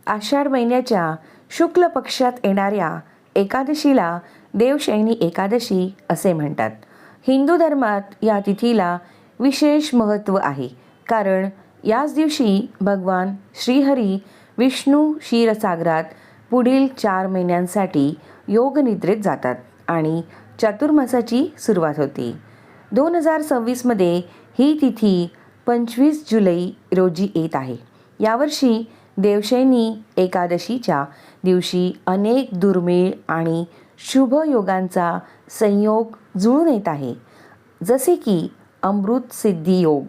आषाढ महिन्याच्या शुक्ल पक्षात येणाऱ्या एकादशीला देवशयनी एकादशी असे म्हणतात. हिंदू धर्मात या तिथीला विशेष महत्त्व आहे, कारण याच दिवशी भगवान श्रीहरी विष्णू क्षीरसागरात पुढील 4 महिन्यांसाठी योगनिद्रेत जातात आणि चातुर्मासाची सुरुवात होते. 2026मध्ये ही तिथी 25 जुलै रोजी येत आहे. यावर्षी देवशयनी एकादशीच्या दिवशी अनेक दुर्मिळ आणि शुभ योगांचा संयोग जुळून येत आहे, जसे की अमृत सिद्धी योग,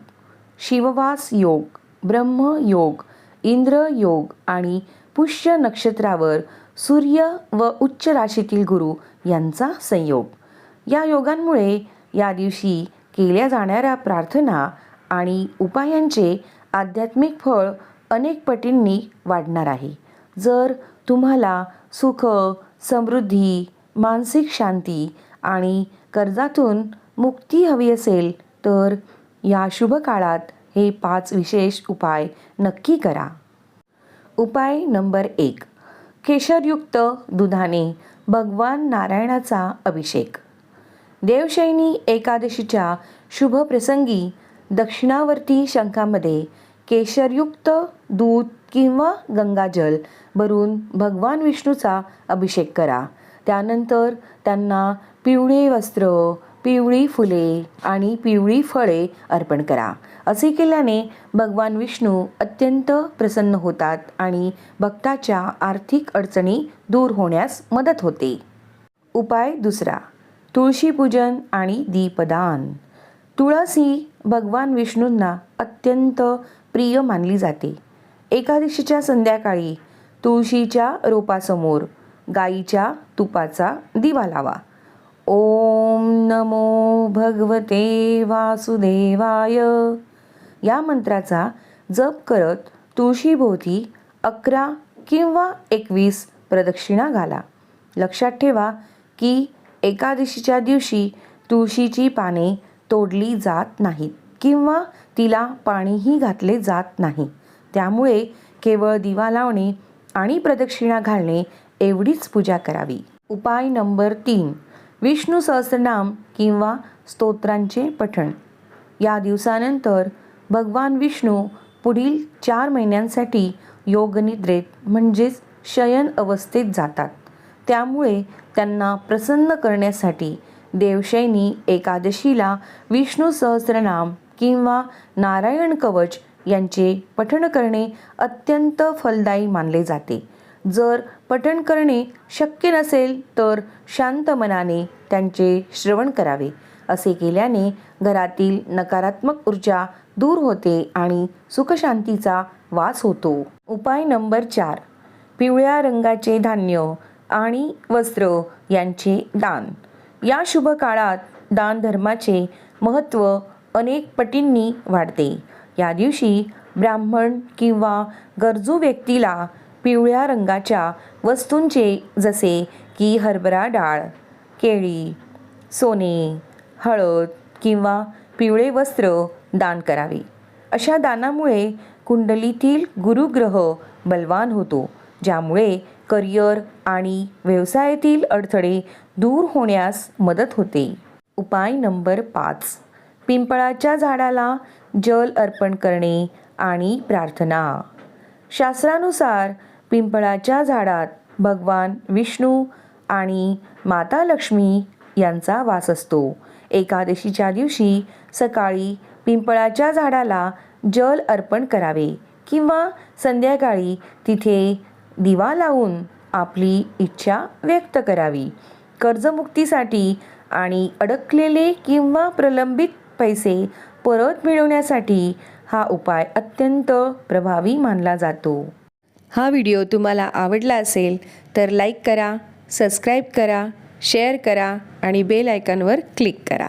शिववास योग, ब्रह्मयोग, इंद्र योग आणि पुष्य नक्षत्रावर सूर्य व उच्च राशीतील गुरु यांचा संयोग. या योगांमुळे या दिवशी केल्या जाणाऱ्या प्रार्थना आणि उपायांचे आध्यात्मिक फळ अनेक पटींनी वाढणार आहे. जर तुम्हाला सुख, समृद्धी, मानसिक शांती आणि कर्जातून मुक्ती हवी असेल तर या शुभ काळात हे 5 विशेष उपाय नक्की करा. उपाय नंबर 1. केशरयुक्त दुधाने भगवान नारायणाचा अभिषेक. देवशयनी एकादशीच्या शुभ प्रसंगी दक्षिणावर्ती शंखामध्ये केशरयुक्त दूध किंवा गंगाजल भरून भगवान विष्णूचा अभिषेक करा. त्यानंतर त्यांना पिवळे वस्त्र, पिवळी फुले आणि पिवळी फळे अर्पण करा. असे केल्याने भगवान विष्णू अत्यंत प्रसन्न होतात आणि भक्ताच्या आर्थिक अडचणी दूर होण्यास मदत होते. उपाय 2. तुळशी पूजन आणि दीपदान. तुळस ही भगवान विष्णूंना अत्यंत प्रिय मानली जाते. एकादशीच्या संध्याकाळी तुळशीच्या रोपासमोर गाईच्या तुपाचा दिवा लावा. ओम नमो भगवते वासुदेवाय या मंत्राचा जप करत तुळशीभोवती 11 किंवा 21 प्रदक्षिणा घाला. लक्षात ठेवा की एकादशीच्या दिवशी तुळशीची पाने तोडली जात नाहीत किंवा तिला पाणीही घातले जात नाही. त्यामुळे केवळ दिवा लावणे आणि प्रदक्षिणा घालणे एवढीच पूजा करावी. उपाय नंबर 3. विष्णू सहस्रनाम किंवा स्तोत्रांचे पठण. या दिवसानंतर भगवान विष्णू पुढील 4 महिन्यांसाठी योगनिद्रेत म्हणजेच शयन अवस्थेत जातात. त्यामुळे त्यांना प्रसन्न करण्यासाठी देवशयनी एकादशीला विष्णू सहस्रनाम किंवा नारायण कवच यांचे पठण करणे अत्यंत फलदायी मानले जाते. जर पठण करणे शक्य नसेल तर शांत मनाने त्यांचे श्रवण करावे. असे केल्याने घरातील नकारात्मक ऊर्जा दूर होते आणि सुखशांतीचा वास होतो. उपाय नंबर 4. पिवळ्या रंगाचे धान्य आणि वस्त्र यांचे दान. या शुभ काळात दान धर्माचे महत्त्व अनेक पटींनी वाढते. या दिवशी ब्राह्मण किंवा गरजू व्यक्तीला पिवळ्या रंगाच्या वस्तूंचे जसे की हरभरा डाळ, केळी, सोने, हळद किंवा पिवळे वस्त्र दान करावे. अशा दानामुळे कुंडलीतील गुरुग्रह बलवान होतो, ज्यामुळे करिअर आणि व्यवसायातील अडथळे दूर होण्यास मदत होते. उपाय नंबर 5. पिंपळाच्या झाडाला जल अर्पण करणे आणि प्रार्थना. शास्त्रानुसार पिंपळाच्या झाडात भगवान विष्णू आणि माता लक्ष्मी यांचा वास असतो. एकादशीच्या दिवशी सकाळी पिंपळाच्या झाडाला जल अर्पण करावे किंवा संध्याकाळी तिथे दिवा लावून आपली इच्छा व्यक्त करावी. कर्जमुक्तीसाठी आणि अडकलेले किंवा प्रलंबित पैसे परत मिळवण्यासाठी हा उपाय अत्यंत प्रभावी मानला जातो. हा व्हिडिओ तुम्हाला आवडला असेल तर लाईक करा, सबस्क्राईब करा, शेअर करा आणि बेल आयकॉनवर क्लिक करा.